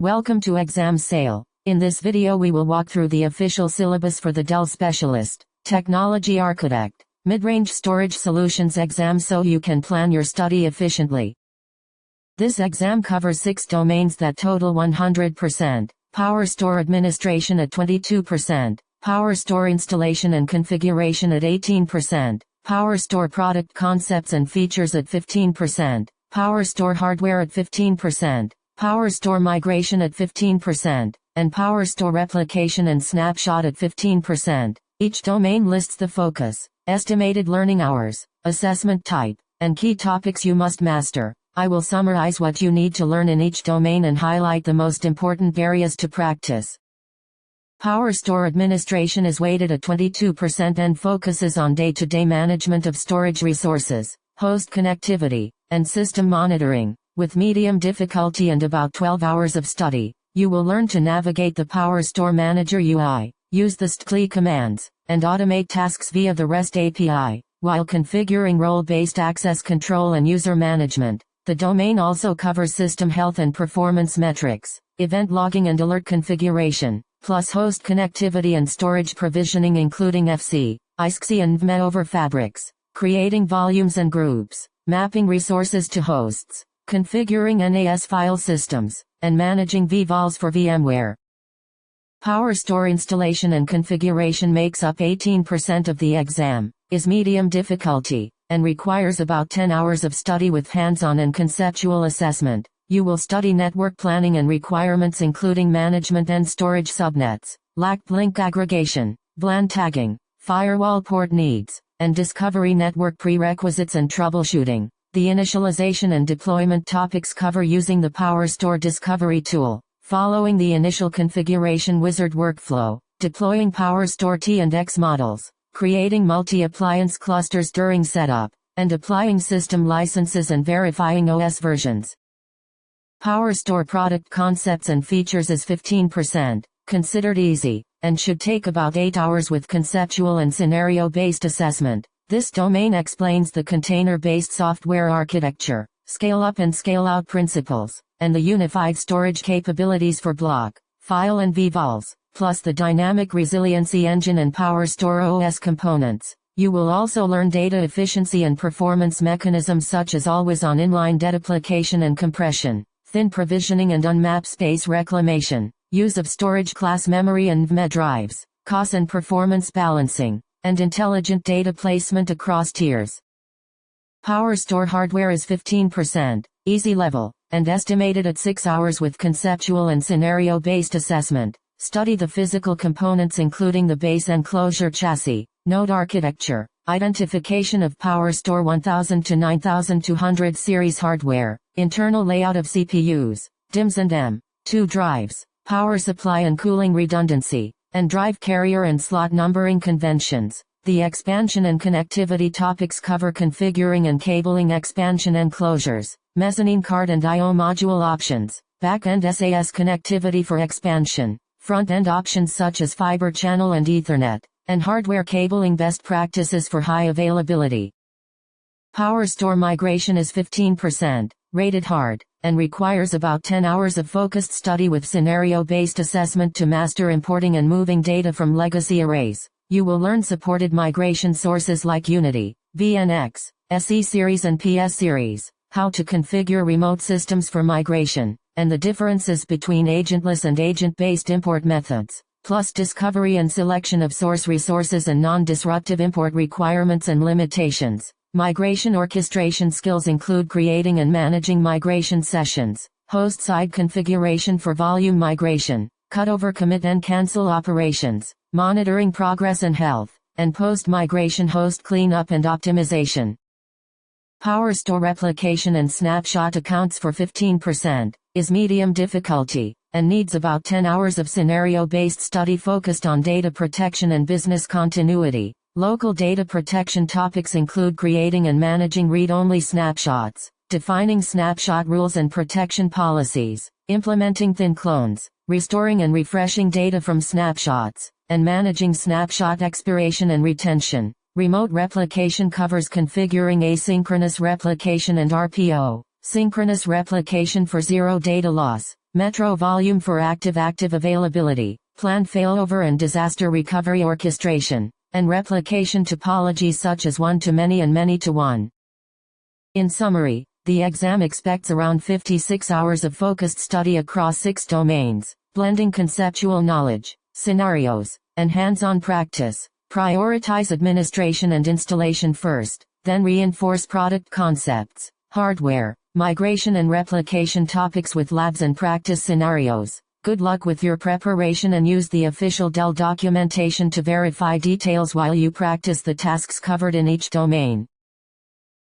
Welcome to Exam Sale. In this video we will walk through the official syllabus for the Dell Specialist, Technology Architect, Midrange Storage Solutions exam so you can plan your study efficiently. This exam covers 6 domains that total 100%, Power Store Administration at 22%, Power Store Installation and Configuration at 18%, Power Store Product Concepts and Features at 15%, Power Store Hardware at 15%, Power Store Migration at 15%, and Power Store Replication and Snapshot at 15%. Each domain lists the focus, estimated learning hours, assessment type, and key topics you must master. I will summarize what you need to learn in each domain and highlight the most important areas to practice. Power Store Administration is weighted at 22% and focuses on day-to-day management of storage resources, host connectivity, and system monitoring. With medium difficulty and about 12 hours of study, you will learn to navigate the Power Store Manager UI, use the STCLI commands, and automate tasks via the REST API, while configuring role-based access control and user management. The domain also covers system health and performance metrics, event logging and alert configuration, plus host connectivity and storage provisioning including FC, ISCSI and VME over fabrics, creating volumes and groups, mapping resources to hosts, configuring NAS file systems, and managing vVols for VMware. Power Store Installation and Configuration makes up 18% of the exam, is medium difficulty, and requires about 10 hours of study with hands-on and conceptual assessment. You will study network planning and requirements including management and storage subnets, LACP link aggregation, VLAN tagging, firewall port needs, and discovery network prerequisites and troubleshooting. The initialization and deployment topics cover using the Power Store Discovery tool, following the initial configuration wizard workflow, deploying Power Store T and X models, creating multi-appliance clusters during setup, and applying system licenses and verifying OS versions. Power Store Product Concepts and Features is 15%, considered easy, and should take about 8 hours with conceptual and scenario-based assessment. This domain explains the container-based software architecture, scale-up and scale-out principles, and the unified storage capabilities for block, file and vVols, plus the dynamic resiliency engine and Power Store OS components. You will also learn data efficiency and performance mechanisms such as always-on inline deduplication and compression, thin provisioning and unmapped space reclamation, use of storage class memory and VME drives, cost and performance balancing, and intelligent data placement across tiers. Power Store Hardware is 15%, easy level, and estimated at 6 hours with conceptual and scenario-based assessment. Study the physical components including the base enclosure chassis, node architecture, identification of Power Store 1000 to 9200 series hardware, internal layout of CPUs, DIMMs and M.2 drives, power supply and cooling redundancy, and drive carrier and slot numbering conventions. The expansion and connectivity topics cover configuring and cabling expansion enclosures, mezzanine card and I/O module options, back-end SAS connectivity for expansion, front-end options such as fiber channel and Ethernet, and hardware cabling best practices for high availability. Power Store Migration is 15%, rated hard, and requires about 10 hours of focused study with scenario-based assessment to master importing and moving data from legacy arrays. You will learn supported migration sources like Unity, VNX, SE series and PS series, how to configure remote systems for migration, and the differences between agentless and agent-based import methods, plus discovery and selection of source resources and non-disruptive import requirements and limitations. Migration orchestration skills include creating and managing migration sessions, host-side configuration for volume migration, cutover commit and cancel operations, monitoring progress and health, and post-migration host cleanup and optimization. Power Store Replication and Snapshot accounts for 15%, is medium difficulty, and needs about 10 hours of scenario-based study focused on data protection and business continuity. Local data protection topics include creating and managing read-only snapshots, defining snapshot rules and protection policies, implementing thin clones, restoring and refreshing data from snapshots, and managing snapshot expiration and retention. Remote replication covers configuring asynchronous replication and RPO, synchronous replication for zero data loss, Metro volume for active availability, planned failover and disaster recovery orchestration, and replication topologies such as one-to-many and many-to-one. In summary, the exam expects around 56 hours of focused study across 6 domains, blending conceptual knowledge, scenarios, and hands-on practice. Prioritize administration and installation first, then reinforce product concepts, hardware, migration and replication topics with labs and practice scenarios. Good luck with your preparation and use the official Dell documentation to verify details while you practice the tasks covered in each domain.